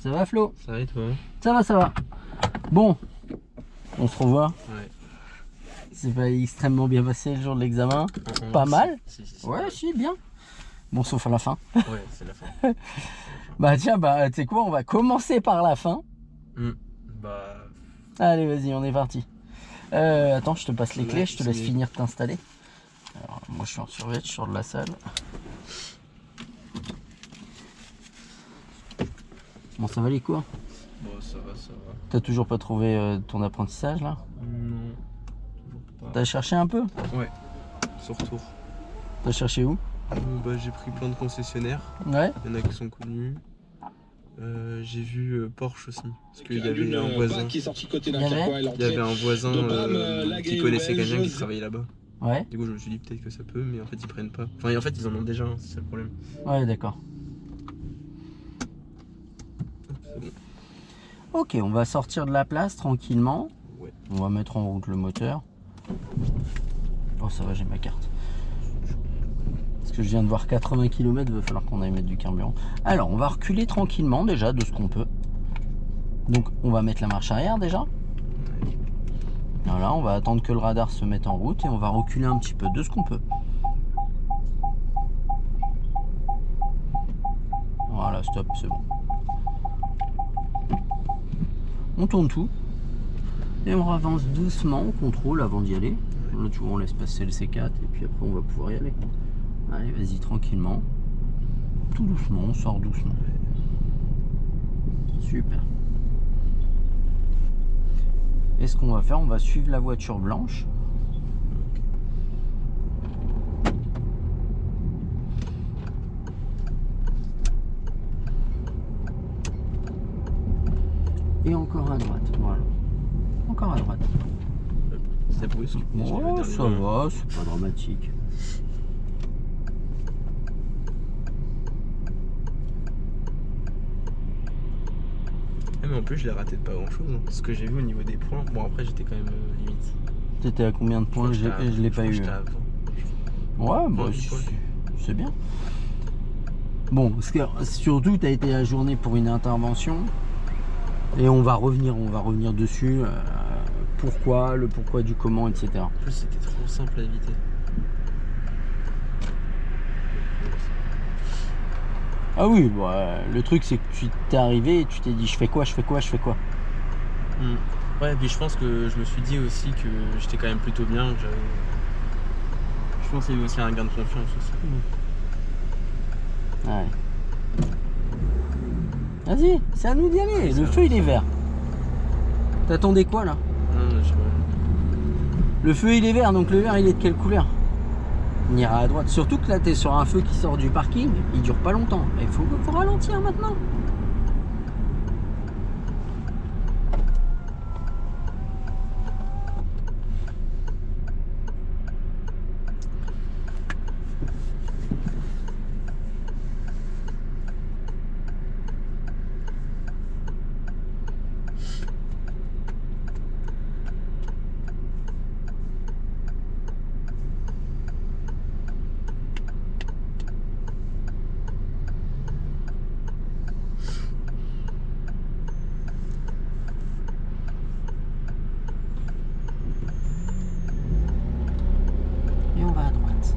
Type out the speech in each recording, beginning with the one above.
Ça va Flo? Ça va et toi? Ça va, ça va. Bon, on se revoit. Ouais. C'est pas extrêmement bien passé le jour de l'examen. Pas mal. Ouais, si, bien. Bon, sauf à la fin. Ouais, c'est la fin. Bah tiens, bah tu sais quoi, on va commencer par la fin. Bah... Allez, vas-y, on est parti. Attends, je te passe les clés, Ouais, je te laisse c'est- finir de t'installer. Alors, moi je suis en survêt, je sors de la salle. Bon, ça va les cours? Bon, ça va, ça va. T'as toujours pas trouvé ton apprentissage là? Non, toujours pas. T'as cherché un peu? Ouais, sur retour. T'as cherché où? Bah, j'ai pris plein de concessionnaires. Ouais. Il y en a qui sont connus. J'ai vu Porsche aussi. Parce qu'il y avait un voisin. qui est sorti côté d'un Il y avait- carquois et Il y avait un voisin la qui game connaissait belge. quelqu'un qui travaillait là-bas. Ouais. Du coup, je me suis dit peut-être que ça peut, mais en fait, ils prennent pas. Enfin, en fait, ils en ont déjà un, c'est ça le problème. Ouais, d'accord. C'est bon. Ok, on va sortir de la place tranquillement. Ouais. On va mettre en route le moteur. Oh, ça va, j'ai ma carte. Parce que je viens de voir 80 km, il va falloir qu'on aille mettre du carburant. Alors, on va reculer tranquillement déjà de ce qu'on peut. Donc, on va mettre la marche arrière déjà. Voilà, on va attendre que le radar se mette en route et on va reculer un petit peu de ce qu'on peut. Voilà, stop, c'est bon. On tourne tout et on avance doucement, on contrôle avant d'y aller. Là, tu vois, on laisse passer le C4 et puis après on va pouvoir y aller. Allez, vas-y, tranquillement. Tout doucement, on sort doucement. Super. Et ce qu'on va faire, on va suivre la voiture blanche. Et encore à droite, voilà. Encore à droite. C'est brusque. mais je l'ai vu Oh, dernièrement. ça va, c'est pas dramatique. Ah, mais en plus, je l'ai raté de pas grand chose. Ce que j'ai vu au niveau des points, bon, après, j'étais quand même limite. T'étais à combien de points? Je l'ai pas eu. J'étais à 20. Ouais, bah, 20 points. c'est bien. Bon, parce que surtout, tu as été ajourné pour une intervention. Et on va revenir dessus. Pourquoi, le pourquoi du comment, etc. En plus, c'était trop simple à éviter. Ah oui, bah, le truc c'est que tu t'es arrivé et tu t'es dit je fais quoi, je fais quoi, je fais quoi. Ouais, et puis je pense que je me suis dit aussi que j'étais quand même plutôt bien. Que j'avais... Je pense qu'il y avait aussi un gain de confiance aussi. Ouais. Vas-y, c'est à nous d'y aller. Le feu il est vert. T'attendais quoi là? Non, je sais pas. Le feu il est vert, donc le vert il est de quelle couleur? On ira à droite. Surtout que là t'es sur un feu qui sort du parking, il dure pas longtemps. Il faut ralentir maintenant. Et on va à droite.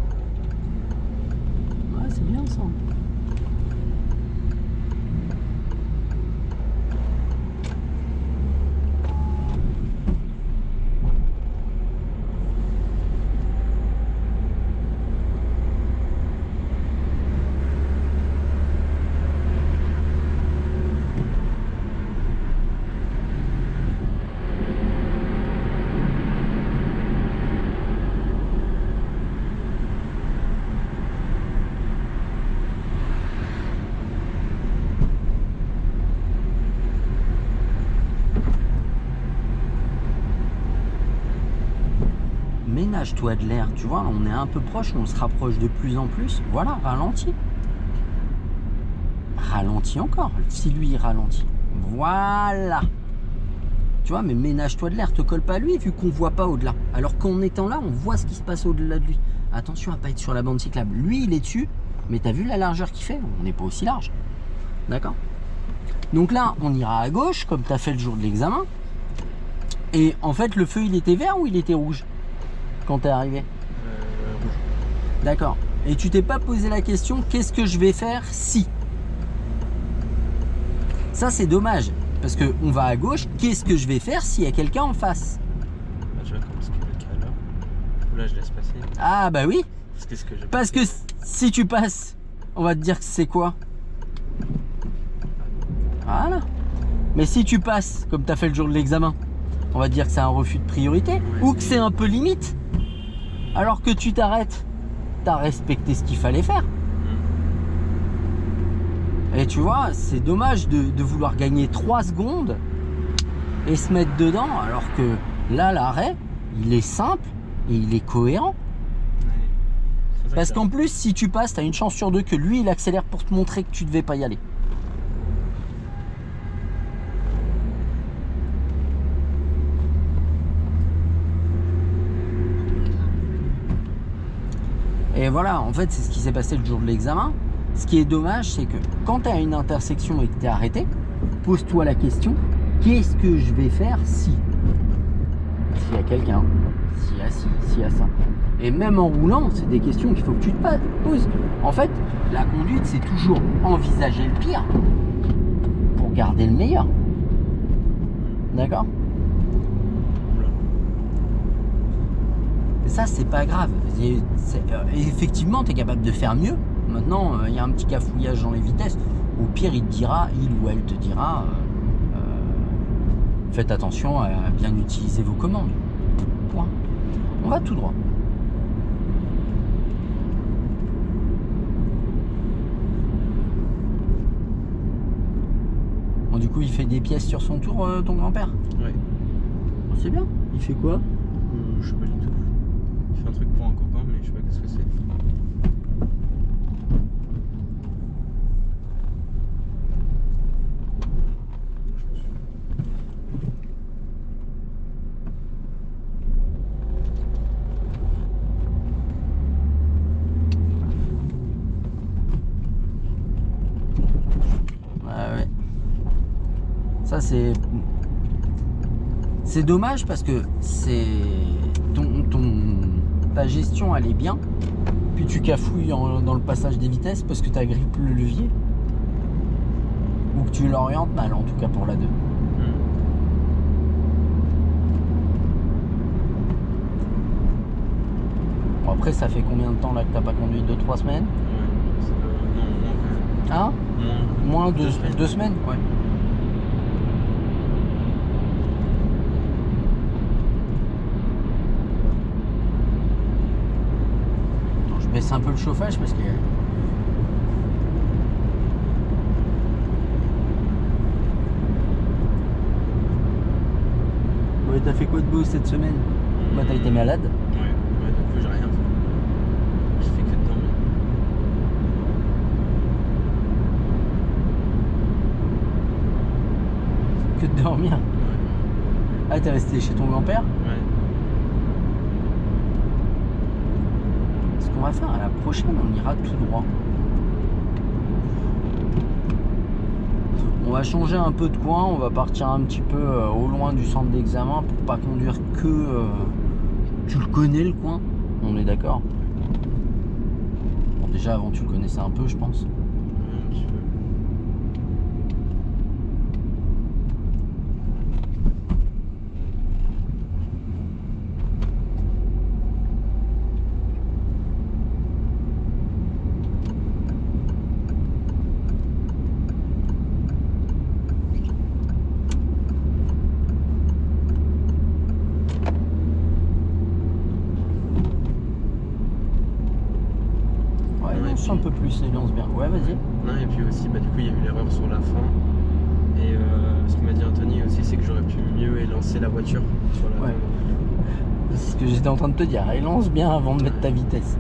Ouais, c'est bien ça. Ménage-toi de l'air, tu vois, on est un peu proche, on se rapproche de plus en plus. Voilà, ralentis. Ralentis encore, si lui il ralentit. Voilà. Tu vois, mais ménage-toi de l'air, te colle pas à lui vu qu'on voit pas au-delà. Alors qu'en étant là, on voit ce qui se passe au-delà de lui. Attention à pas être sur la bande cyclable. Lui, il est dessus, mais t'as vu la largeur qu'il fait? On n'est pas aussi large. D'accord? Donc là, on ira à gauche, comme tu as fait le jour de l'examen. Et en fait, le feu, il était vert ou il était rouge quand tu es arrivé? Rouge. D'accord. Et tu t'es pas posé la question, qu'est-ce que je vais faire si? Ça, c'est dommage. Parce qu'on va à gauche, qu'est-ce que je vais faire s'il y a quelqu'un en face? Ah, tu vois, comme ce qu'il est le cas là. Là, je laisse passer. Ah bah oui. Qu'est-ce que j'ai Parce que si tu passes, on va te dire que c'est quoi? Voilà. Mais si tu passes, comme tu as fait le jour de l'examen, on va te dire que c'est un refus de priorité, Ouais, ou que c'est un peu limite. Alors que tu t'arrêtes, tu as respecté ce qu'il fallait faire. Et tu vois, c'est dommage de vouloir gagner 3 secondes et se mettre dedans, alors que là, l'arrêt, il est simple et il est cohérent. Ouais. Parce qu'en plus, si tu passes, tu as une chance sur 2 que lui, il accélère pour te montrer que tu devais pas y aller. Et voilà, en fait, c'est ce qui s'est passé le jour de l'examen. Ce qui est dommage, c'est que quand tu es à une intersection et que tu es arrêté, pose-toi la question, qu'est-ce que je vais faire si? S'il y a quelqu'un, s'il y a ci, s'il y a ça. Et même en roulant, c'est des questions qu'il faut que tu te poses. En fait, la conduite, c'est toujours envisager le pire pour garder le meilleur. D'accord? Et ça, c'est pas grave. Effectivement, tu es capable de faire mieux. Maintenant, il y a un petit cafouillage dans les vitesses. Au pire, il ou elle te dira faites attention à bien utiliser vos commandes. Point. On va tout droit. Bon, du coup, il fait des pièces sur son tour, ton grand-père? Ouais. Bon, c'est bien. Il fait quoi? Je sais pas du tout. Il fait un truc pour un copain, mais je sais pas qu'est-ce que c'est. Ouais. Ça, c'est dommage parce que c'est ta gestion, elle est bien. Puis tu cafouilles dans le passage des vitesses parce que tu agrippes le levier. Ou que tu l'orientes mal, en tout cas pour la 2. Bon, après, ça fait combien de temps là que t'as pas conduit? 2-3 semaines? Non, moins. Hein? Moins 2 semaines. 2 semaines? Ouais. Attends, je baisse un peu le chauffage parce que... Ouais, t'as fait quoi de beau cette semaine? Bah, t'as été malade. Ouais, du coup, j'ai rien fait. J'ai fait que de dormir. Que de dormir. Ouais. Ah, t'es resté chez ton grand-père? Ouais. Ce qu'on va faire à la prochaine, on ira tout droit. On va changer un peu de coin, on va partir un petit peu au loin du centre d'examen pour pas conduire que... Tu le connais le coin? On est d'accord? Bon, déjà avant tu le connaissais un peu, je pense. Un petit peu. Un peu plus, il lance bien. Ouais, vas-y. Non, et puis aussi, bah, du coup, il y a eu l'erreur sur la fin. Et ce que m'a dit Anthony aussi, c'est que j'aurais pu mieux élancer la voiture sur la. Ouais. C'est ce que j'étais en train de te dire. Élance bien avant de mettre ta vitesse.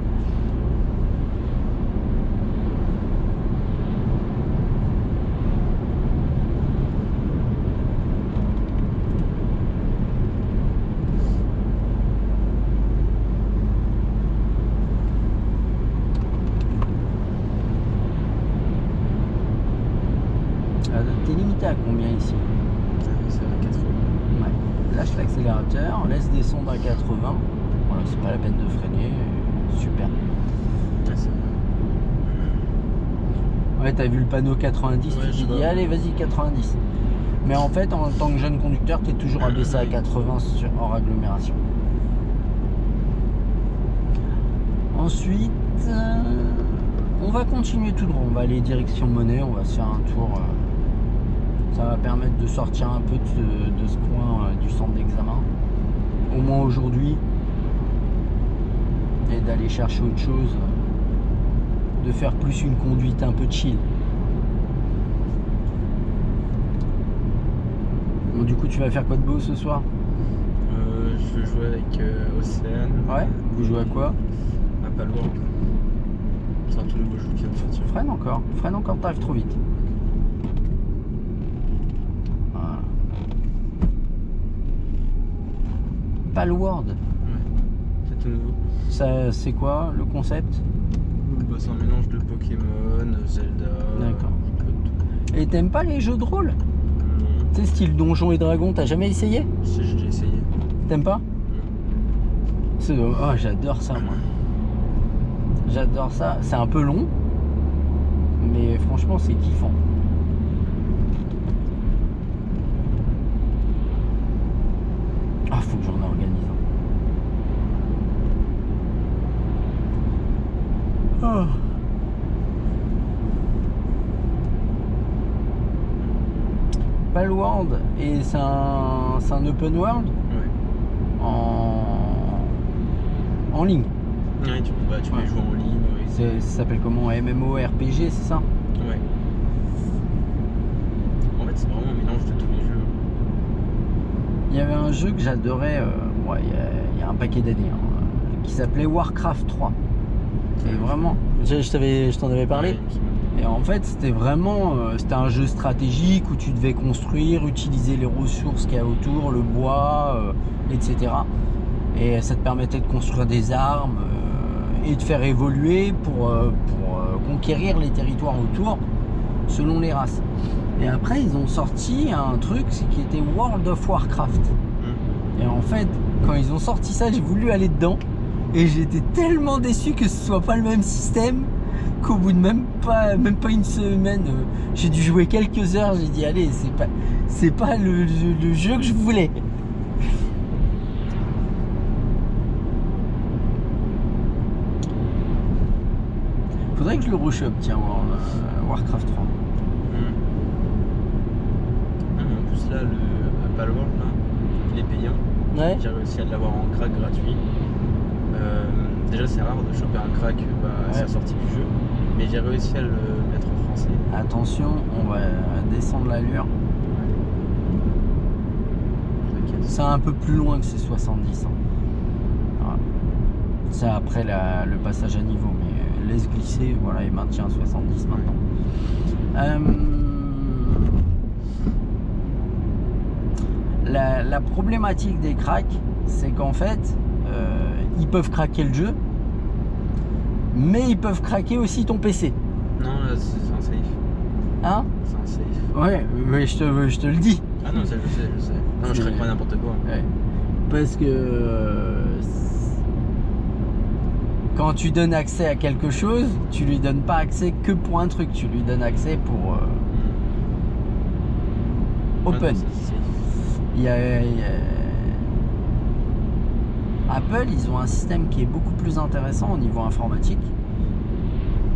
T'es limite t'es à combien ici? C'est à 80. Ouais. Lâche l'accélérateur, laisse descendre à 80. Voilà, c'est pas la peine de freiner. Super. Ouais, c'est- Ouais, t'as vu le panneau 90, Ouais, tu je t'es dit vois. allez, vas-y, 90. Mais en fait, en tant que jeune conducteur, t'es toujours abaissé à 80 hors agglomération. Ensuite, on va continuer tout droit. On va aller direction Monnaie, on va se faire un tour. Ça va permettre de sortir un peu de ce coin du centre d'examen. Au moins aujourd'hui. Et d'aller chercher autre chose. De faire plus une conduite un peu chill. Bon, du coup, tu vas faire quoi de beau ce soir? Je veux jouer avec Océane. Ouais. Vous jouez à quoi? À Palworld. C'est un tout nouveau jeu qui vient de sortir. Freine encore, t'arrives trop vite. Voilà. Palworld, Ouais. C'est tout nouveau. ça c'est quoi le concept? Bah, c'est un mélange de Pokémon, Zelda. D'accord. Un peu de tout. Et t'aimes pas les jeux de rôle? Non. Tu sais, style Donjons et Dragons, t'as jamais essayé? Si, j'ai essayé. T'aimes pas? Oh, j'adore ça, moi. J'adore ça. C'est un peu long, mais franchement, c'est kiffant. Ah, faut que j'en organise un. Ah. Palworld, et c'est un open world Ouais. en ligne. Ouais, tu peux Ouais. les jouer en ligne. Ouais. Ça s'appelle comment? MMORPG, c'est ça? Ouais. En fait, c'est vraiment un mélange de tous les jeux. Il y avait un jeu que j'adorais, ouais, il y a un paquet d'années, qui s'appelait Warcraft 3. Et vraiment, je t'en avais parlé. Ouais, Et en fait, c'était vraiment, c'était un jeu stratégique où tu devais construire, utiliser les ressources qu'il y a autour, le bois, etc. Et ça te permettait de construire des armes et de faire évoluer pour conquérir les territoires autour selon les races. Et après, ils ont sorti un truc qui était World of Warcraft. Et en fait, quand ils ont sorti ça, j'ai voulu aller dedans. Et j'étais tellement déçu que ce soit pas le même système qu'au bout de même pas une semaine, j'ai dû jouer quelques heures. J'ai dit allez, c'est pas le jeu que je voulais. Faudrait que je le rechoppe, tiens, Warcraft 3. En plus là, le Palworld là, il est payant. Ouais. J'ai réussi à l'avoir en crack gratuit. Déjà c'est rare de choper un crack à sa sortie du jeu, mais j'ai réussi à le mettre en français. Attention, on va descendre l'allure. C'est un peu plus loin que ces 70. Voilà. C'est après le passage à niveau, mais laisse glisser, voilà, et maintient à 70 maintenant. La problématique des cracks, c'est qu'en fait, ils peuvent craquer le jeu, mais ils peuvent craquer aussi ton PC. Non, là c'est un safe. Hein? C'est un safe. Ouais, mais je te le dis. Ah non, ça je sais. Non, je craque pas n'importe quoi. Ouais. Parce que quand tu donnes accès à quelque chose, tu lui donnes pas accès que pour un truc, tu lui donnes accès pour open. Ah non, c'est safe. Apple, ils ont un système qui est beaucoup plus intéressant au niveau informatique.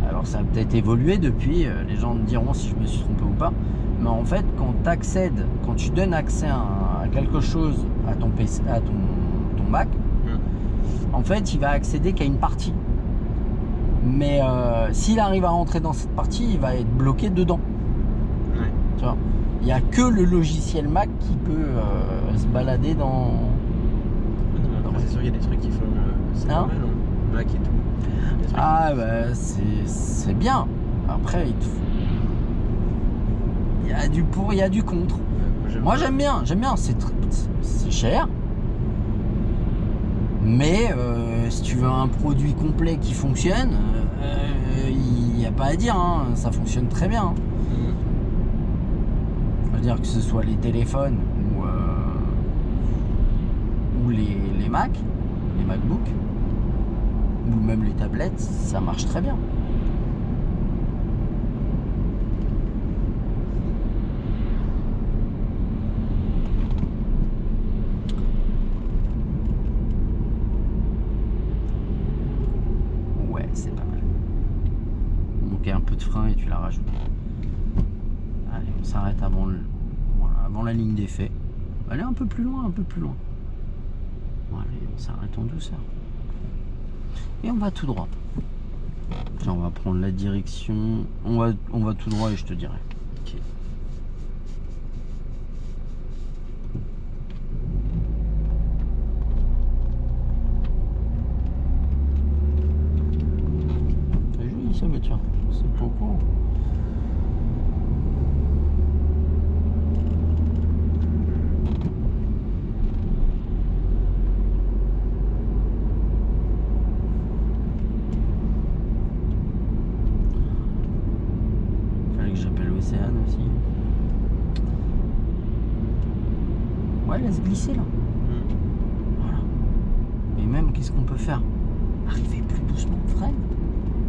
Alors ça a peut-être évolué depuis, les gens me diront si je me suis trompé ou pas. Mais en fait, quand tu donnes accès à quelque chose à ton PC, à ton Mac, en fait, il va accéder qu'à une partie. Mais s'il arrive à rentrer dans cette partie, il va être bloqué dedans. Ouais. Tu vois, il n'y a que le logiciel Mac qui peut se balader dans. Après, c'est sûr qu'il y a des trucs qui font. C'est Hein? pas mal, hein. Mac et tout. Des trucs Ah bah c'est bien. Après, il y a du pour, il y a du contre. Moi j'aime bien, c'est cher. Mais si tu veux un produit complet qui fonctionne, il n'y a pas à dire, hein, ça fonctionne très bien. C'est-à-dire que ce soit les téléphones ou les Mac, les MacBook, ou même les tablettes, ça marche très bien. Ouais, c'est pas mal. Il manquait un peu de frein et tu l'as rajouté. Allez, on s'arrête avant avant la ligne d'effet. Allez, un peu plus loin, un peu plus loin. Voilà, on s'arrête en douceur. Et on va tout droit. Tiens, on va prendre la direction. On va tout droit et je te dirai. Ok. C'est joli ça, mais tiens, c'est pas au courant. Océane aussi. Ouais, laisse glisser là. Voilà. Et même, qu'est-ce qu'on peut faire? Arriver plus doucement. Freine.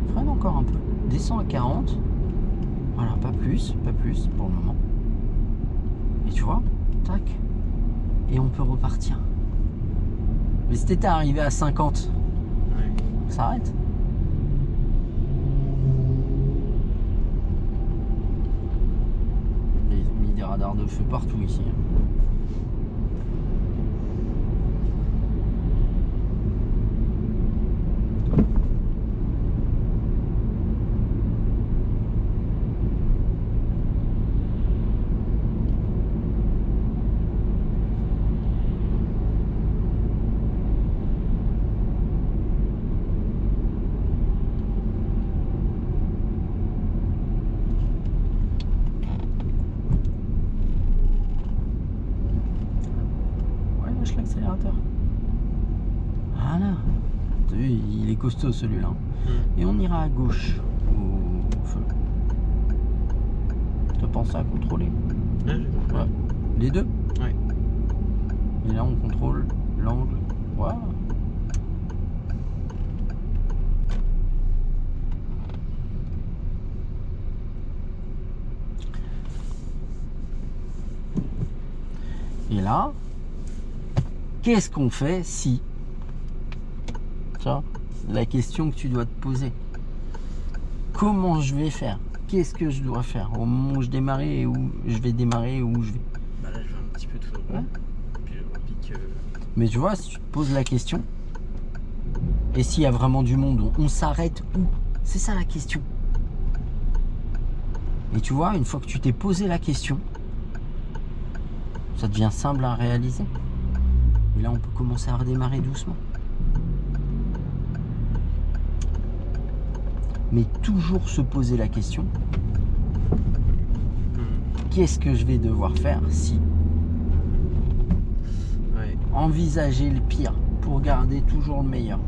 Freine encore un peu. Descends à 40. Voilà, pas plus pour le moment. Et tu vois, tac. Et on peut repartir. Mais si t'étais arrivé à 50, on s'arrête. Des radars de feu partout ici. L'accélérateur. Voilà. T'as vu, il est costaud celui-là. Et on ira à gauche au feu. T'as pensé à contrôler? Ouais. Les deux? Ouais. Et là on contrôle l'angle. Voilà. Et là, qu'est-ce qu'on fait si... Tu vois, la question que tu dois te poser. Comment je vais faire? Qu'est-ce que je dois faire au moment où je démarre et où je vais démarrer et où je vais? Bah là, je vais un petit peu tout droit. Ouais. Puis on pique. Mais tu vois, si tu te poses la question, et s'il y a vraiment du monde, on s'arrête où? C'est ça la question. Et tu vois, une fois que tu t'es posé la question, ça devient simple à réaliser. Et là, on peut commencer à redémarrer doucement. Mais toujours se poser la question, qu'est-ce que je vais devoir faire si? Ouais. Envisager le pire pour garder toujours le meilleur.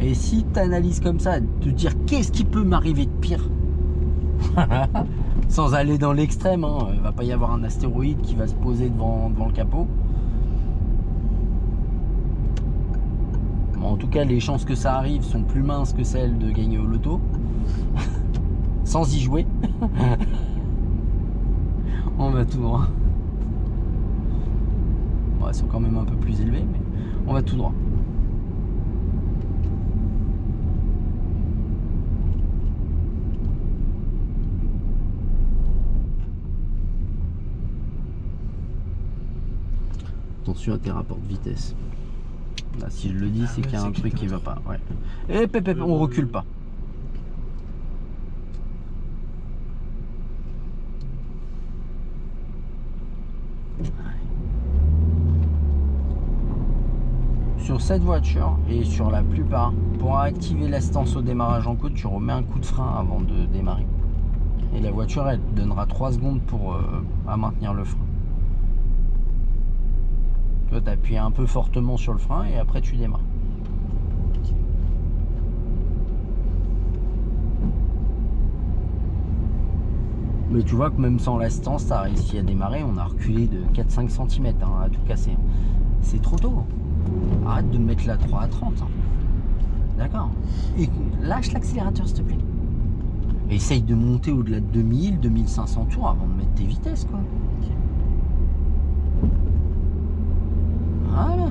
Et si tu analyses comme ça, te dire qu'est-ce qui peut m'arriver de pire? Sans aller dans l'extrême, hein. Il va pas y avoir un astéroïde qui va se poser devant le capot. Bon, en tout cas, les chances que ça arrive sont plus minces que celles de gagner au loto. Sans y jouer. On va tout droit. Bon, elles sont quand même un peu plus élevées, mais on va tout droit. Attention à tes rapports de vitesse. Là, si je le dis, c'est qu'il y a un truc qui va pas. Ouais. Et on recule pas. Sur cette voiture et sur la plupart, pour activer l'assistance au démarrage en côte, tu remets un coup de frein avant de démarrer. Et la voiture, elle te donnera 3 secondes à maintenir le frein. Toi, tu appuies un peu fortement sur le frein et après tu démarres. Mais tu vois que même sans l'assistance, t'as réussi à démarrer. On a reculé de 4-5 cm à tout casser. C'est trop tôt. Arrête de mettre la 3 à 30. Hein. D'accord. Et lâche l'accélérateur, s'il te plaît. Essaye de monter au-delà de 2000, 2500 tours avant de mettre tes vitesses, quoi. Ok. Voilà.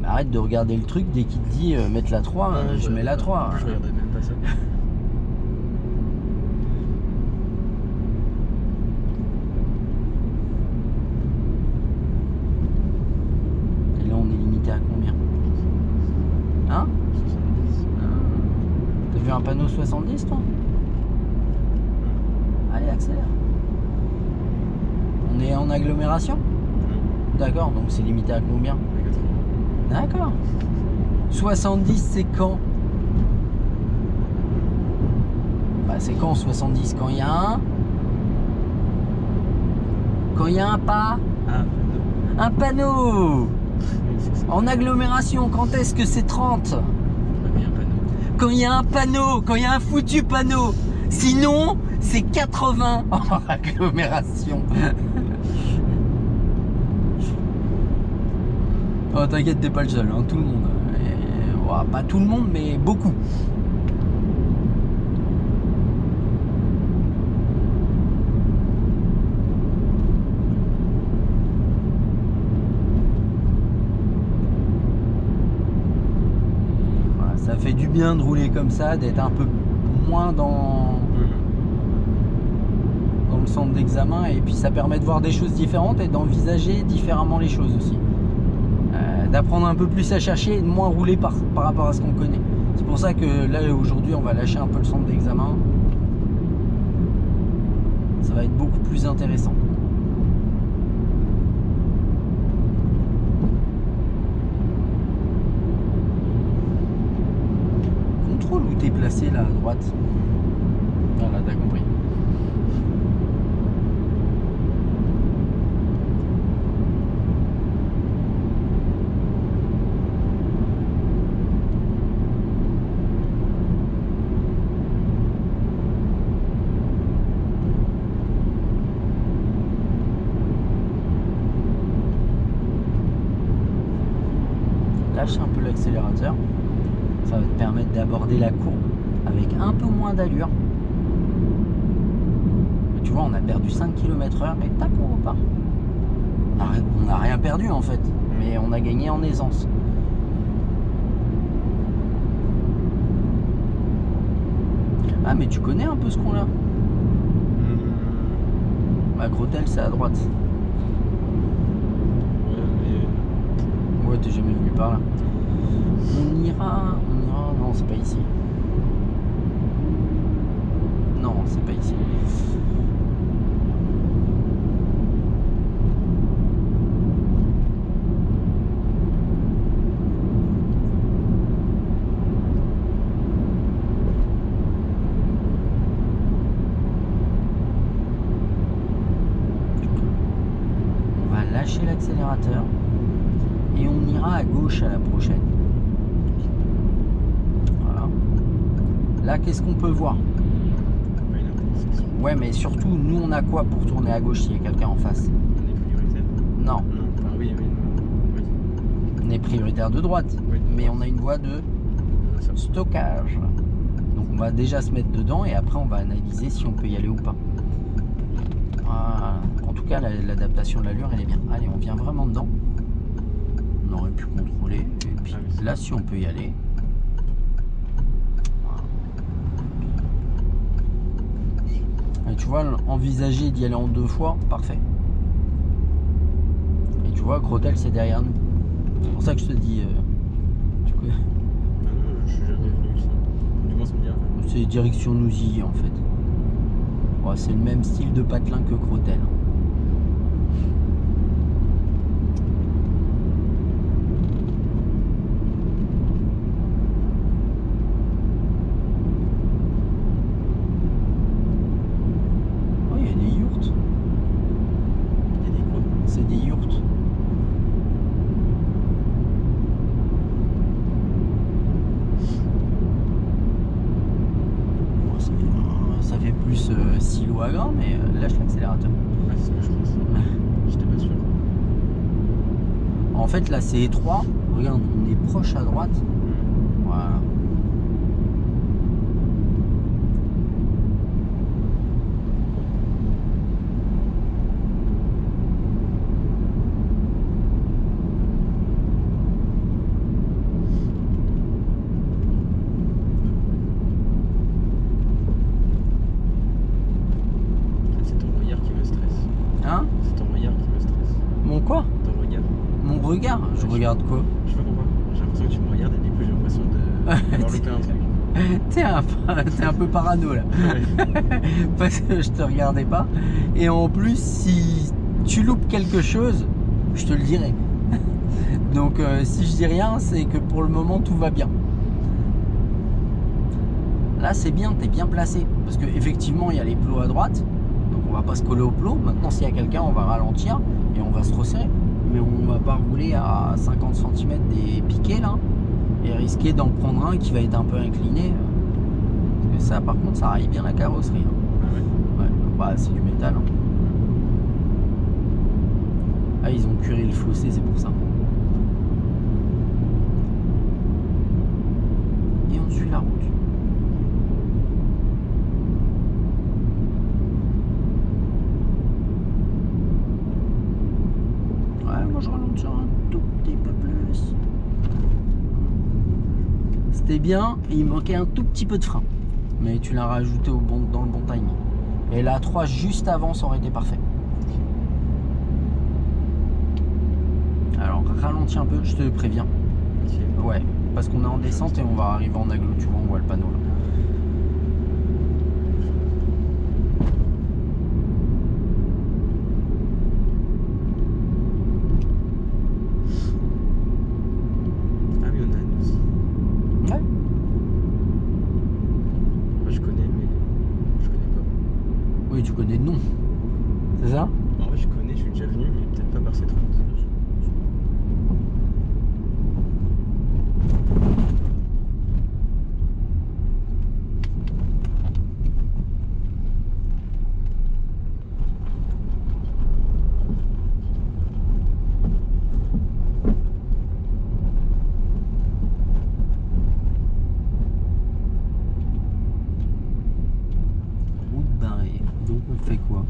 Mais arrête de regarder le truc dès qu'il te dit mettre la 3, je mets la 3. Je regardais même pas ça. Et là, on est limité à combien? Hein? 70. T'as vu un panneau 70, toi? Allez, accélère. On est en agglomération? D'accord, donc c'est limité à combien? D'accord. 70, c'est quand? Bah, c'est quand 70? Quand il y a un... Quand il y a un pas? Ah, Un panneau! oui, c'est ça. En agglomération, quand est-ce que c'est 30? Ouais, mais il y a un panneau. Quand il y a un panneau, quand il y a un foutu panneau. Sinon, c'est 80 en agglomération. Oh, t'inquiète, t'es pas le seul, hein, tout le monde. Pas tout le monde, mais beaucoup. Voilà, ça fait du bien de rouler comme ça, d'être un peu moins dans le centre d'examen, et puis ça permet de voir des choses différentes et d'envisager différemment les choses aussi. D'apprendre un peu plus à chercher et de moins rouler par rapport à ce qu'on connaît. C'est pour ça que là aujourd'hui on va lâcher un peu le centre d'examen. Ça va être beaucoup plus intéressant. Contrôle où t'es placé là à droite. Voilà, t'as compris. Lâche un peu l'accélérateur, ça va te permettre d'aborder la courbe avec un peu moins d'allure. Tu vois, on a perdu 5 km/h et tac, on repart. On n'a rien perdu en fait, mais on a gagné en aisance. Ah, mais tu connais un peu ce qu'on a? Bah, Grotel, c'est à droite. Ouais, t'es jamais venu par là. On ira. Non, c'est pas ici. Non, c'est pas ici. On va lâcher l'accélérateur. Et on ira à gauche à la prochaine. Voilà. Là, qu'est-ce qu'on peut voir? Ouais, mais surtout, nous, on a quoi pour tourner à gauche s'il y a quelqu'un en face? On est prioritaire? Non. Non, enfin, oui. On est prioritaire de droite. Oui. Mais on a une voie de stockage. Donc, on va déjà se mettre dedans et après, on va analyser si on peut y aller ou pas. Voilà. En tout cas, l'adaptation de l'allure, elle est bien. Allez, on vient vraiment dedans. On aurait pu contrôler. Et puis là, si on peut y aller. Et tu vois, envisager d'y aller en 2 fois, parfait. Et tu vois, Grotel, c'est derrière nous. C'est pour ça que je te dis. Tu connais. Ah non, je suis jamais venu ici. Du moins, ça me dit rien. C'est direction Nouzilly en fait. Ouais, c'est le même style de patelin que Grotel. plus plots à grain, mais lâche l'accélérateur. Ouais, c'est ce que je pense. J'étais pas sûr. En fait, là, c'est étroit. Regarde, on est proche à droite. Voilà. C'est ton regard qui me stresse. Hein? C'est ton regard qui me stresse. Mon quoi? Ton regard. Mon regard? Je Ouais, regarde quoi? Je sais pas pourquoi. J'ai l'impression que tu me regardes et du coup j'ai l'impression d'avoir loupé un truc. T'es un peu parano là. Ouais. Parce que je te regardais pas. Et en plus, si tu loupes quelque chose, je te le dirai. Donc si je dis rien, c'est que pour le moment tout va bien. Là c'est bien, t'es bien placé. Parce que effectivement il y a les plots à droite. Donc on va pas se coller au plot. Maintenant s'il y a quelqu'un, on va ralentir et on va se resserrer. Mais on va pas rouler à 50 cm des piquets là. Et risquer d'en prendre un qui va être un peu incliné. Parce que ça par contre ça raille bien la carrosserie. Hein. Ah ouais. Ouais, bah c'est du métal. Hein. Ah, ils ont curé le fossé, c'est pour ça. Et on suit la route. Ouais, moi je ralentis un tout petit peu plus. C'était bien, et il manquait un tout petit peu de frein. Mais tu l'as rajouté dans le bon timing. Et la 3 juste avant, ça aurait été parfait. Alors ralentis un peu, je te préviens. Ok. Ouais, parce qu'on est en descente et on va arriver en aglo, tu vois, on voit le panneau là. Ah oui, on a une aussi. Ouais. Moi je connais, mais je connais pas. Oui, tu connais le nom. C'est ça? En vrai, je connais, je suis déjà venu, mais peut-être pas par cette route. Route barrée. Donc on fait quoi?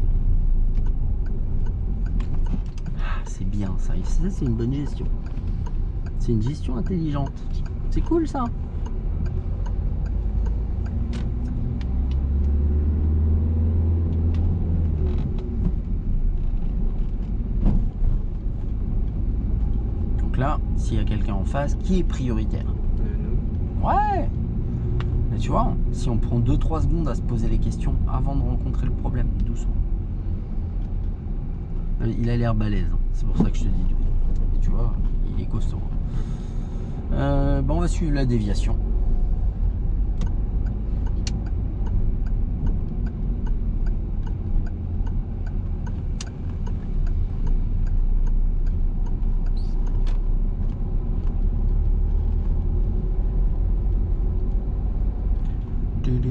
Ah, c'est bien ça. Et ça, c'est une bonne gestion. C'est une gestion intelligente. C'est cool ça. Donc là, s'il y a quelqu'un en face, qui est prioritaire? Nous. Ouais. Mais tu vois, si on prend 2-3 secondes à se poser les questions avant de rencontrer le problème, doucement. Il a l'air balèze, hein. C'est pour ça que je te dis tout. Et tu vois, il est costaud. Bon, on va suivre la déviation. Du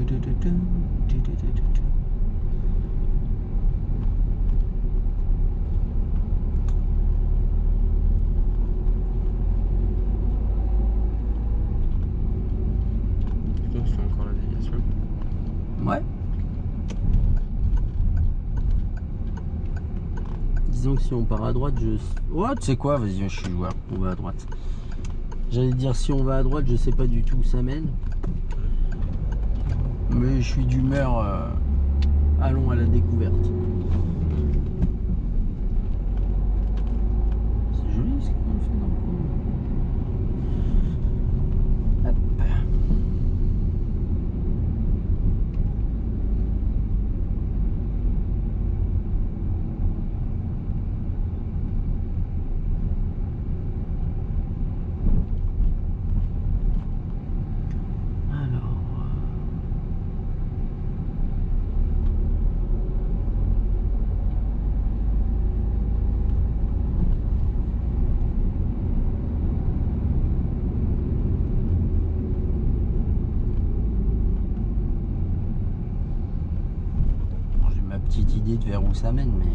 coup, on fait encore la déviation. Ouais. Disons que si on part à droite, ouais, tu sais quoi, vas-y, je suis joueur, on va à droite. J'allais dire si on va à droite, je sais pas du tout où ça mène. Mais je suis d'humeur, allons à la découverte. C'est joli ce qu'on fait dans le coin. Hop. Alors. vers où ça mène, mais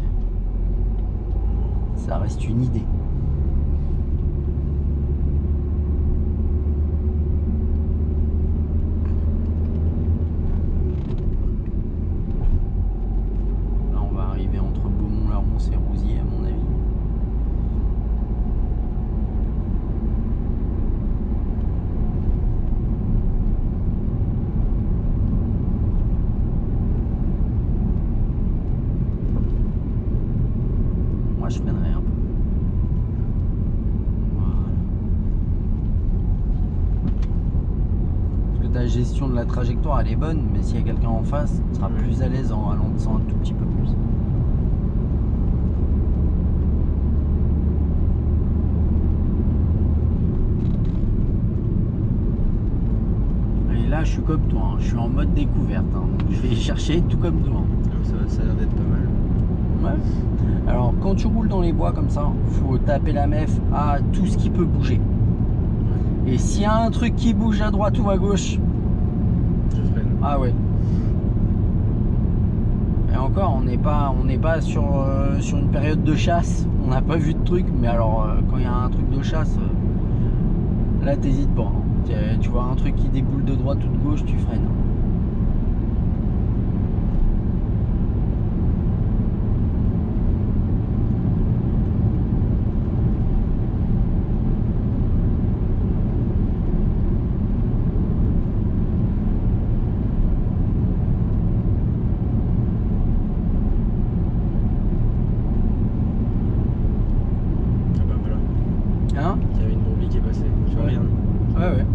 ça reste une idée. Là, on va arriver entre Beaumont-la-Ronce et Rousier, à mon avis. Moi, je freinerai un peu. Voilà. Parce que ta gestion de la trajectoire, elle est bonne, mais s'il y a quelqu'un en face, tu seras plus à l'aise en ralentissant un tout petit peu plus. Et là, je suis comme toi, hein. Je suis en mode découverte, hein. Donc je vais chercher tout comme toi. Ça a l'air d'être pas mal. Ouais. Alors, quand tu roules dans les bois comme ça, faut taper la mef à tout ce qui peut bouger. Et s'il y a un truc qui bouge à droite ou à gauche, Je freine. ah ouais. Et encore, on n'est pas sur une période de chasse. On n'a pas vu de truc, mais alors quand il y a un truc de chasse, là t'hésites pas, hein. Tu vois un truc qui déboule de droite ou de gauche, tu freines. Ah bah voilà. Hein? Il y avait une brebis qui est passée. Je vois Ouais. rien. Ouais.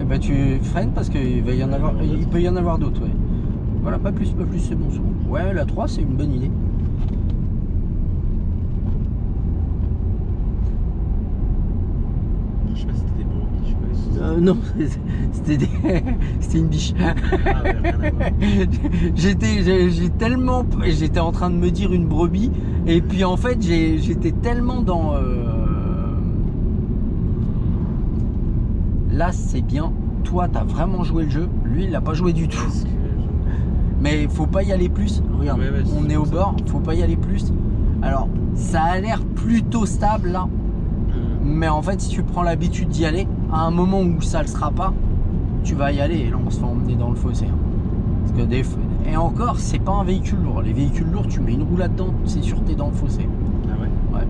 Et bah tu freines parce qu'il va y en avoir, il peut y en avoir d'autres, ouais. Voilà, pas plus, c'est bon, c'est bon. Ouais, la 3, c'est une bonne idée. Je sais pas si c'était des brebis, je sais pas si c'était- Non, c'était une biche. Ah ouais, rien à voir. J'étais en train de me dire une brebis, et puis en fait j'étais tellement dans là c'est bien, toi t'as vraiment joué le jeu, lui il l'a pas joué du tout. Parce que Mais faut pas y aller plus. Regarde, Ouais, c'est on est au ça. bord, faut pas y aller plus. Alors ça a l'air plutôt stable là, mais en fait si tu prends l'habitude d'y aller, à un moment où ça le sera pas, tu vas y aller, et là on se fait emmener dans le fossé, hein. Parce que et encore, c'est pas un véhicule lourd. Les véhicules lourds, tu mets une roue là-dedans, c'est sûr que t'es dans le fossé. Ah ouais. Ouais.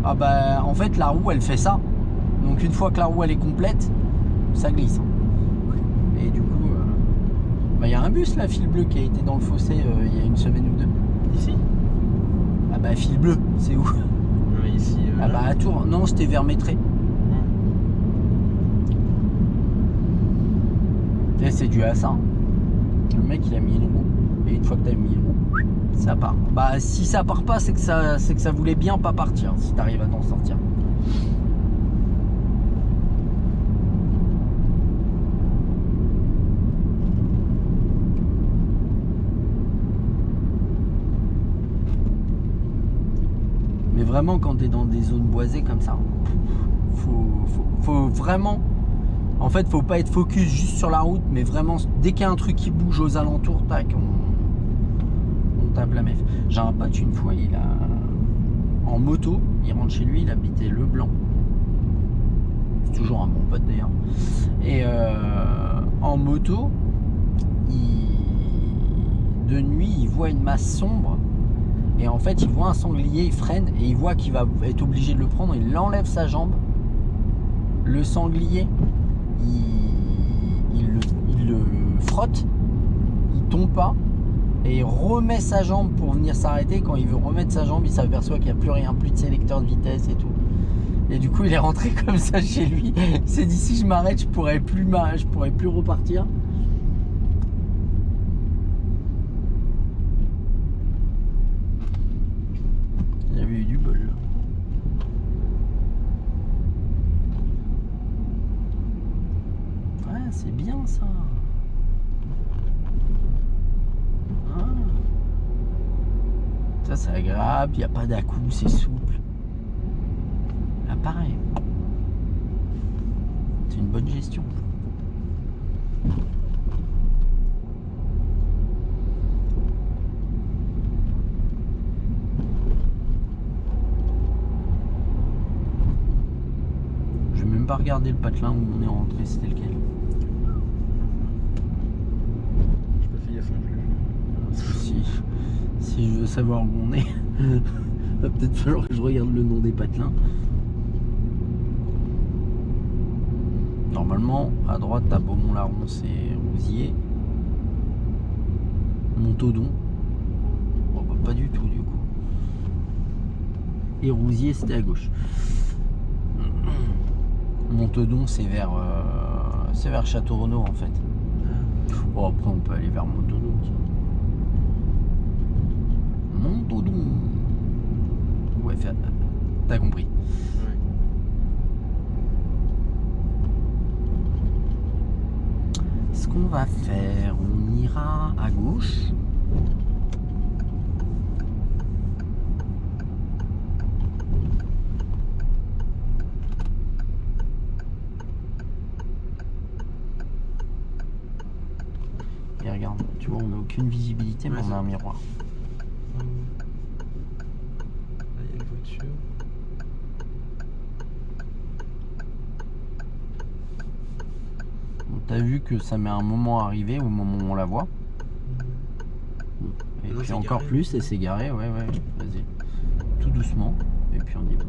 Ah bah en fait la roue elle fait ça. Donc une fois que la roue elle est complète, ça glisse, hein. Et du coup, bah, y a un bus là, fil bleu, qui a été dans le fossé il y a une semaine ou deux. Ici? Ah bah fil bleu, c'est où? Non mais ici. Ah bah à Tours, non c'était vers Métré. Tu sais, c'est dû à ça. Le mec il a mis une roue, et une fois que t'as mis une roue, ça part. Bah si ça part pas, c'est que ça voulait bien pas partir, si t'arrives à t'en sortir. Mais vraiment quand t'es dans des zones boisées comme ça, faut vraiment, en fait faut pas être focus juste sur la route, mais vraiment dès qu'il y a un truc qui bouge aux alentours, tac, on tape la mef. J'ai un pote une fois, il a en moto, il rentre chez lui, il habitait Leblanc. C'est toujours un bon pote d'ailleurs. Et en moto, de nuit, il voit une masse sombre. Et en fait, il voit un sanglier, il freine et il voit qu'il va être obligé de le prendre. Il enlève sa jambe. Le sanglier, il le frotte, il tombe pas et il remet sa jambe pour venir s'arrêter. Quand il veut remettre sa jambe, il s'aperçoit qu'il n'y a plus rien, plus de sélecteur de vitesse et tout. Et du coup, il est rentré comme ça chez lui. Il s'est dit, si je m'arrête, je pourrais plus repartir. Il avait eu du bol là. Ouais, c'est bien ça. Ah. Ça c'est agréable, il n'y a pas d'à-coup, c'est souple. Là pareil. C'est une bonne gestion. même pas regardé le patelin où on est rentré, c'était lequel. J'ai pas fait gaffe non plus. Si je veux savoir où on est, va peut-être falloir que je regarde le nom des patelins. Normalement, à droite, t'as Beaumont-la-Ronce et Rousiers. Montaudoin. Oh, bah, pas du tout, du coup. Et Rousiers, c'était à gauche. Montaudoin, c'est vers Château-Renaud, en fait. Bon, après, on peut aller vers Montaudoin. Montaudoin. Ouais, t'as compris. Ouais. Ce qu'on va faire, on ira à gauche. Et regarde, tu vois, on n'a aucune visibilité, mais Ouais, on a un miroir. Là, il y a une voiture. Donc, t'as vu que ça met un moment à arriver au moment où on la voit. Et Non, puis c'est encore garé, plus, et c'est garé, ouais, vas-y. Tout doucement, et puis on y va.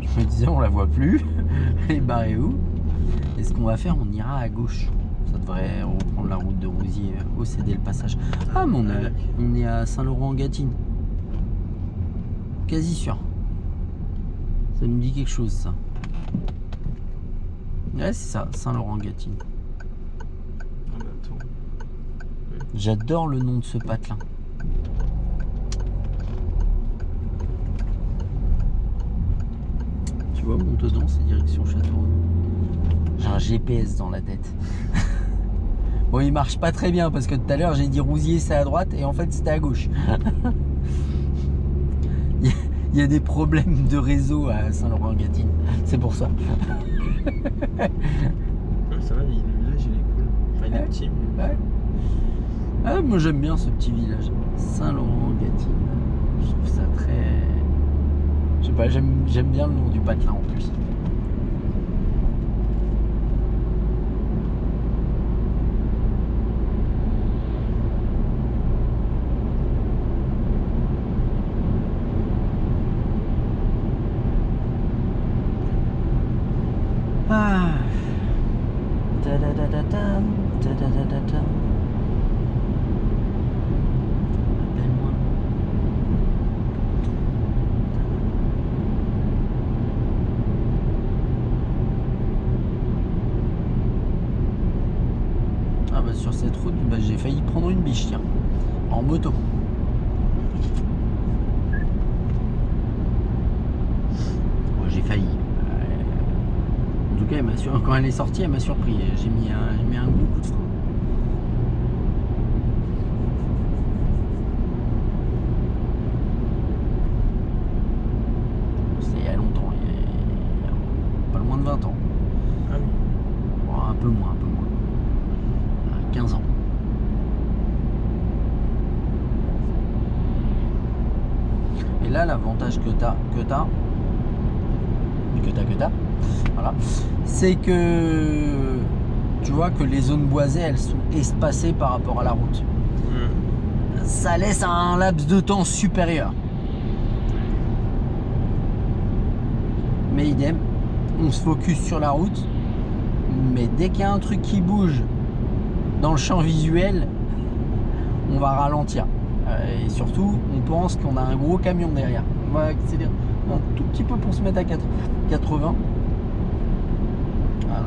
Je me disais, on la voit plus. Elle est barrée où? Et ce qu'on va faire, on ira à gauche. Ça devrait reprendre la route de Rousiers, céder le passage. Ah, mais on est à Saint-Laurent-en-Gâtine. Quasi sûr. Ça nous dit quelque chose, ça. Ouais, c'est ça, Saint-Laurent-en-Gâtine. Ah bah attends. J'adore le nom de ce patelin. Tu vois, Montaudoin, c'est direction Château. J'ai un GPS dans la tête. Bon, il marche pas très bien parce que tout à l'heure j'ai dit Rousiers c'est à droite et en fait c'était à gauche. Il y a des problèmes de réseau à Saint-Laurent-en-Gâtine, c'est pour ça. Ouais, ça va, le village il est cool. Enfin, il est petit. Mais... Ouais. Ah, moi j'aime bien ce petit village. Saint-Laurent-en-Gâtine. Je trouve ça très... Je sais pas, j'aime bien le nom du patelin en plus. Ah. Ta-da-da-da-dam, ta-da-da-da-dam. Appelle-moi. Ah bah sur cette route, bah, j'ai failli prendre une biche, tiens, en moto. Bon, j'ai failli. En tout cas, quand elle est sortie, elle m'a surpris. J'ai mis un gros coup de frein. C'était il y a longtemps, il y a pas loin de 20 ans. Ah oui. Bon, un peu moins. 15 ans. Et là, l'avantage que t'as, voilà, c'est que tu vois que les zones boisées, elles sont espacées par rapport à la route. Ça laisse un laps de temps supérieur. Mais idem, on se focus sur la route, mais dès qu'il y a un truc qui bouge dans le champ visuel, on va ralentir. Et surtout, on pense qu'on a un gros camion derrière. On va accélérer un tout petit peu pour se mettre à 80. Voilà.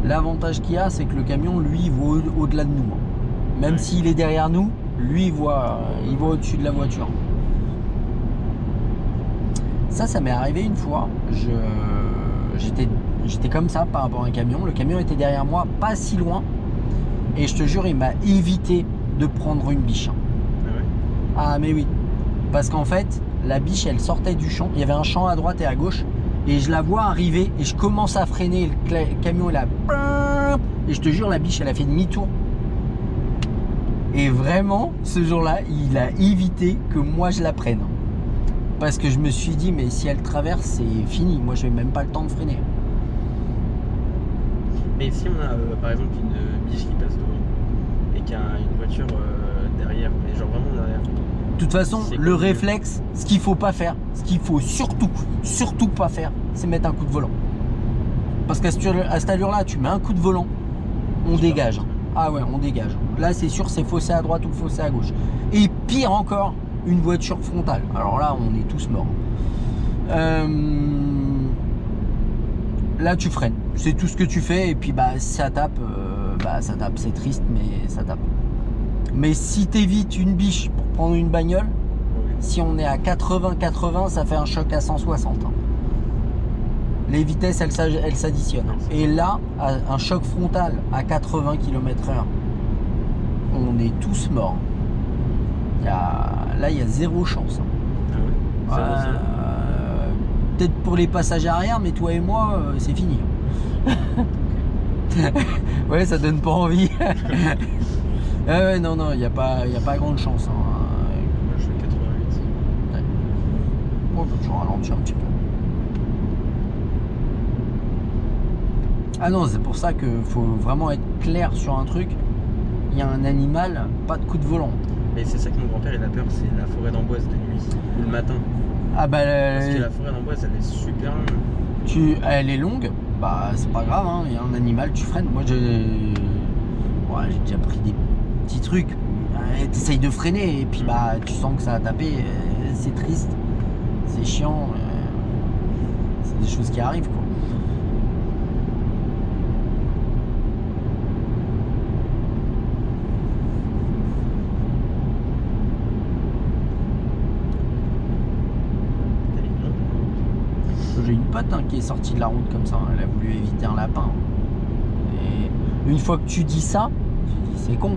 L'avantage qu'il y a, c'est que le camion, lui, il voit au-delà de nous. Même s'il est derrière nous, lui, il voit au-dessus de la voiture. Ça m'est arrivé une fois. J'étais comme ça par rapport à un camion. Le camion était derrière moi, pas si loin. Et je te jure, il m'a évité de prendre une biche. Ah ouais. Ah mais oui. Parce qu'en fait, la biche, elle sortait du champ. Il y avait un champ à droite et à gauche. Et je la vois arriver et je commence à freiner. Le camion est là. Et je te jure, la biche, elle a fait demi-tour. Et vraiment, ce jour-là, il a évité que moi je la prenne. Parce que je me suis dit, mais si elle traverse, c'est fini. Moi, je n'ai même pas le temps de freiner. Mais si on a par exemple une biche qui passe devant et qu'il y a une voiture derrière, mais genre vraiment derrière. De toute façon, C'est le compliqué. réflexe, ce qu'il faut pas faire, ce qu'il faut surtout pas faire, c'est mettre un coup de volant. Parce qu'à cette allure-là, tu mets un coup de volant, on dégage. Ah ouais, on dégage. Là, c'est sûr, c'est fossé à droite ou fossé à gauche. Et pire encore, une voiture frontale. Alors là, on est tous morts. Là, tu freines. C'est tout ce que tu fais. Et puis, ça tape. Ça tape. C'est triste, mais ça tape. Mais si t'évites une biche pour prendre une bagnole, si on est à 80-80, ça fait un choc à 160. Les vitesses, elles s'additionnent. Et là, un choc frontal à 80 km/h, on est tous morts. Là, il y a zéro chance. Ah ouais. Peut-être pour les passagers arrière, mais toi et moi, c'est fini. Ouais, ça donne pas envie. Ouais, non, il n'y a pas grande chance. Moi, je suis à 88. Ouais. Oh, tu ralentis un petit peu. Ah non, c'est pour ça qu'il faut vraiment être clair sur un truc. Il y a un animal, pas de coup de volant. Et c'est ça que mon grand-père il a peur, c'est la forêt d'Amboise de nuit ou le matin. Ah bah Parce que la forêt d'Amboise elle est super longue. Elle est longue, c'est pas grave, hein. Il y a un animal, tu freines. Moi j'ai déjà pris des petits trucs. T'essayes de freiner et puis tu sens que ça a tapé. C'est triste, c'est chiant. C'est des choses qui arrivent, quoi. J'ai une pote qui est sortie de la route comme ça, elle a voulu éviter un lapin. Et une fois que tu dis ça, tu dis c'est con.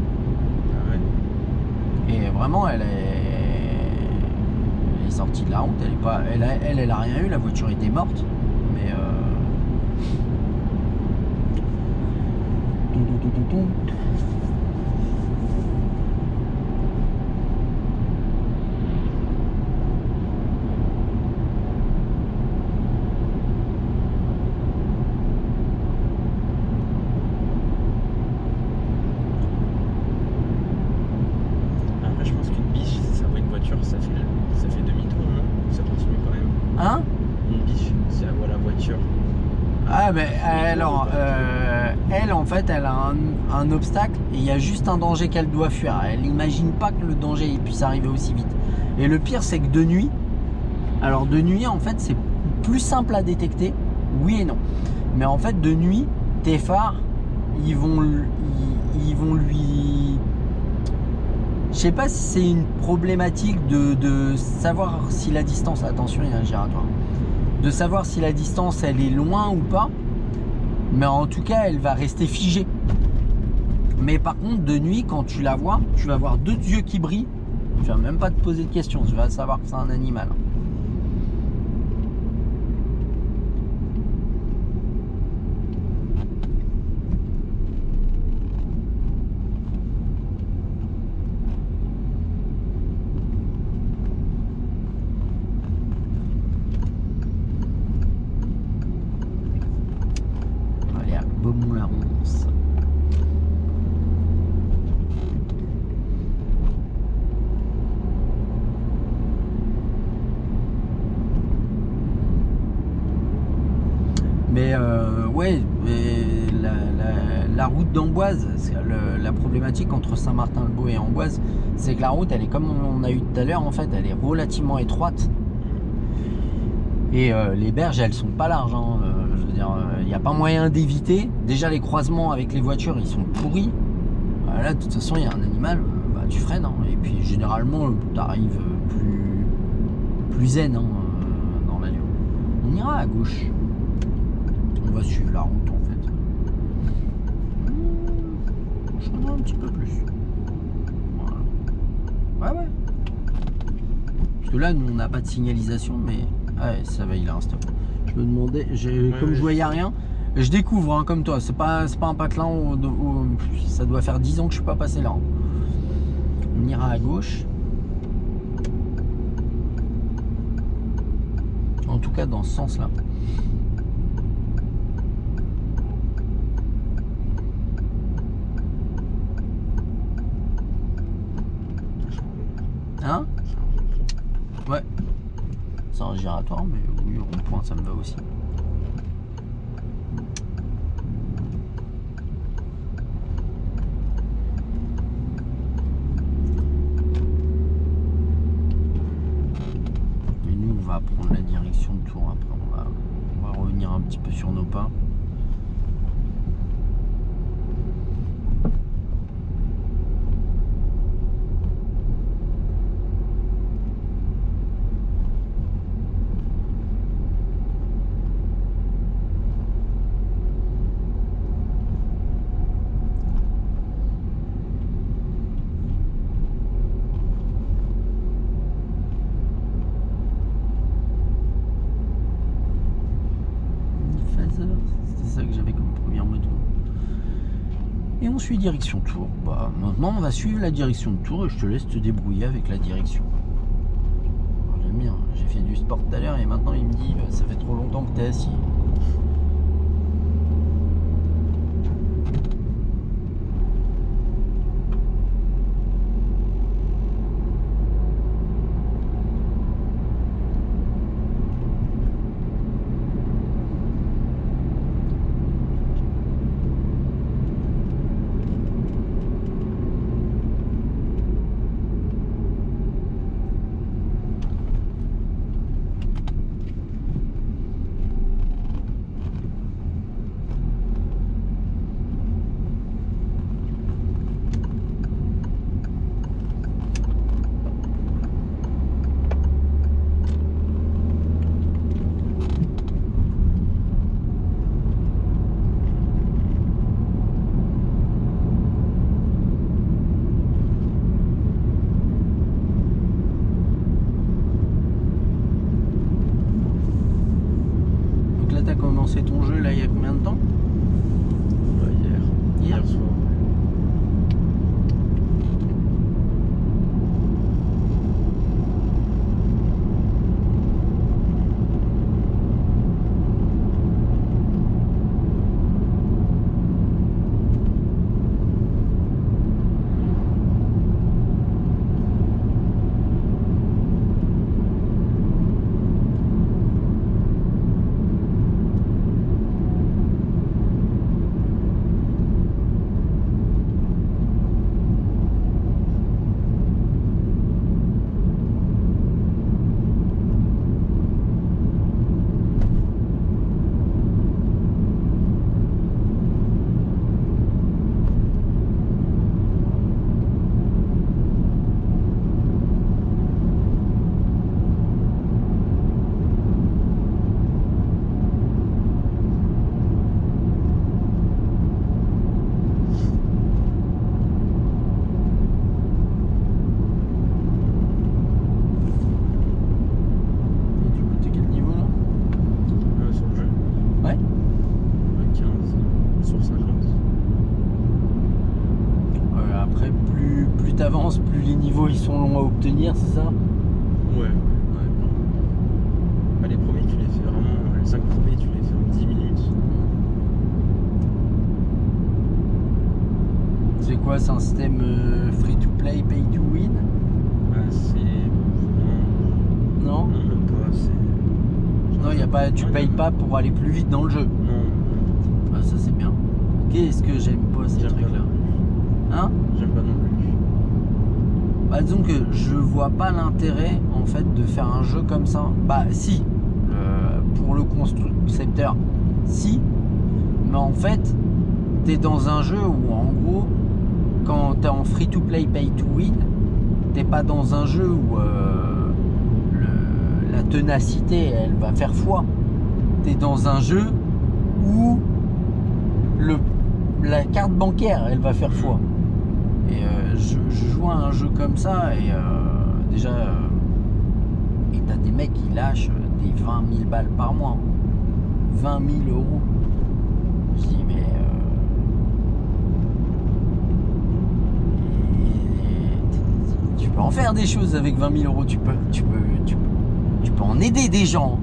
Ah ouais. Et vraiment, elle est sortie de la route, elle a rien eu, la voiture était morte. Mais Après je pense qu'une biche, si ça voit une voiture, ça fait demi-tour, non? Ça continue quand même. hein? Une biche, si elle voit la voiture. Ah mais alors, elle en fait, elle a un obstacle et il y a juste un danger qu'elle doit fuir. Elle n'imagine pas que le danger puisse arriver aussi vite. Et le pire, c'est que de nuit, alors de nuit en fait, c'est plus simple à détecter, oui et non. Mais en fait, de nuit, tes phares, ils vont lui... Je sais pas si c'est une problématique de savoir si la distance, attention, il y a un giratoire, de savoir si la distance elle est loin ou pas, mais en tout cas elle va rester figée. Mais par contre de nuit, quand tu la vois, tu vas voir deux yeux qui brillent, tu vas même pas te poser de questions, tu vas savoir que c'est un animal. Allez à Beaumont-la-Ronce. Mais ouais, mais la route d'Amboise, la problématique entre Saint-Martin-le-Beau et Amboise, c'est que la route, elle est comme on a eu tout à l'heure, en fait, elle est relativement étroite. Et les berges, elles sont pas larges, hein. Je veux dire, il n'y a pas moyen d'éviter. Déjà, les croisements avec les voitures, ils sont pourris. Là, de toute façon, il y a un animal, tu freines, hein. Et puis, généralement, tu arrives plus zen, hein, dans l'allure. On ira à gauche. On va suivre la route, en fait. Je regarde un petit peu plus. Voilà. Ouais. Parce que là, nous, on n'a pas de signalisation, mais... Ouais, ça va, il a un stop. Je me demandais, comme je voyais rien, je découvre, hein, comme toi, c'est pas un patelin ça doit faire 10 ans que je suis pas passé là. Hein. On ira à gauche. En tout cas dans ce sens-là. Hein? Ouais. C'est un giratoire, mais oui, rond-point, ça me va aussi. Et nous, on va prendre la direction de tour. Après, on va revenir un petit peu sur nos pas. C'était ça que j'avais comme première moto. Et on suit direction tour. Bah, maintenant, on va suivre la direction de tour et je te laisse te débrouiller avec la direction. J'aime bien. J'ai fait du sport tout à l'heure et maintenant il me dit ça fait trop longtemps que t'es assis. T'as commencé ton jeu là il y a combien de temps? Hier soir. T'avances, plus les niveaux ils sont longs à obtenir, c'est ça? Ouais. Bah, les premiers, tu les fais vraiment. Les 5 premiers, tu les fais en 10 minutes. C'est quoi? C'est un système free to play, pay to win? C'est. Non? Non, même pas. C'est. Non, y a pas, tu payes pas pour aller plus vite dans le jeu. Non. Ah, ça c'est bien. Qu'est-ce que j'aime pas ces trucs là? Hein? J'aime pas non plus. Bah, disons que je vois pas l'intérêt en fait de faire un jeu comme ça. Bah si, pour le concepteur, si, mais en fait, t'es dans un jeu où en gros, quand t'es en free to play, pay to win, t'es pas dans un jeu où la ténacité elle va faire foi. T'es dans un jeu où la carte bancaire elle va faire foi. Et je joue à un jeu comme ça et déjà et t'as des mecs qui lâchent des 20 000 balles par mois, 20 000 euros. Je dis mais peux en faire des choses avec 20 000 euros. Tu peux en aider des gens.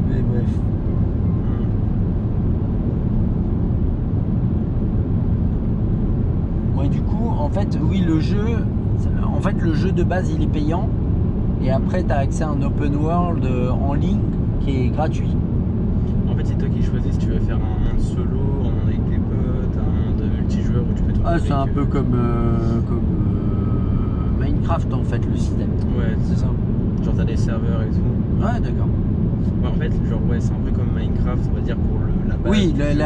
Mais bref. Ouais, du coup, en fait, oui, le jeu de base, il est payant. Et après, tu as accès à un open world en ligne qui est gratuit. En fait, c'est toi qui choisis si tu veux faire un solo, un avec tes potes, un de multijoueur où tu peux te Ah, retrouver c'est un que- peu comme Minecraft, en fait, le système. Ouais, C'est ça. genre t'as des serveurs et tout. Ouais, d'accord. Ouais, en fait, genre, ouais, c'est un peu comme Minecraft, on va dire, pour la base. Oui, du le jeu.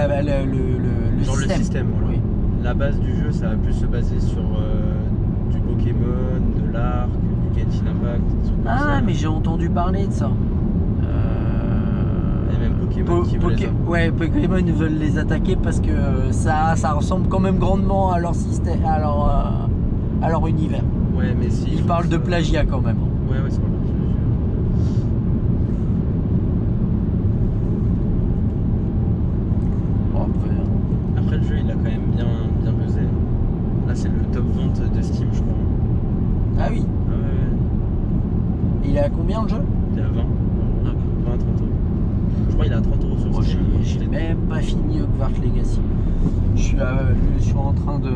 Genre système. le système, voilà. Oui. La base du jeu, ça va plus se baser sur du Pokémon, de l'Ark, du Genshin Impact, des trucs comme ça. Ah, mais j'ai entendu parler de ça. Et même Pokémon qui veut les hommes. Ouais, Pokémon ils veulent les attaquer parce que ça ressemble quand même grandement à leur système, à leur univers. Ouais, mais si. Ils parlent de plagiat quand même. Ouais, c'est pas mal. Bon, après, Après, le jeu, il a quand même bien buzzé. Là, c'est le top vente de Steam, je crois. ah oui, Ah ouais, il est à combien le jeu? il est à 20. 20, 30 euros. Je crois qu'il est à 30 euros sur Moi, Steam. j'ai même pas fini Hogwarts Legacy. Je suis en train de.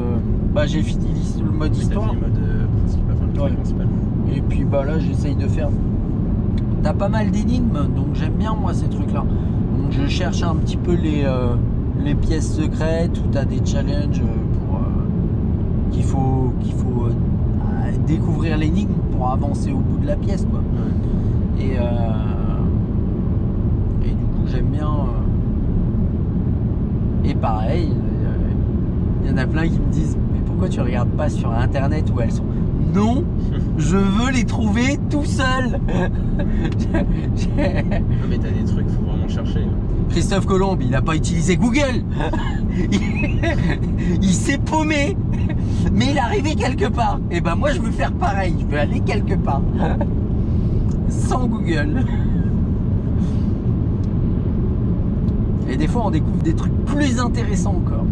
Bah, j'ai fini le mode Oui, t'as histoire. fait le mode principal, enfin, le Ouais. truc principal. Et puis bah là j'essaye de faire. T'as pas mal d'énigmes, donc j'aime bien moi ces trucs-là. Donc je cherche un petit peu les pièces secrètes où t'as des challenges pour qu'il faut découvrir l'énigme pour avancer au bout de la pièce quoi. Ouais. Et du coup j'aime bien. Et pareil, il y en a plein qui me disent mais pourquoi tu regardes pas sur internet où elles sont? Non, je veux les trouver tout seul. Non, mais t'as des trucs, faut vraiment chercher. Christophe Colomb, il n'a pas utilisé Google. Il s'est paumé, mais il est arrivé quelque part. Et ben moi je veux faire pareil, je veux aller quelque part. Sans Google. Et des fois on découvre des trucs plus intéressants encore.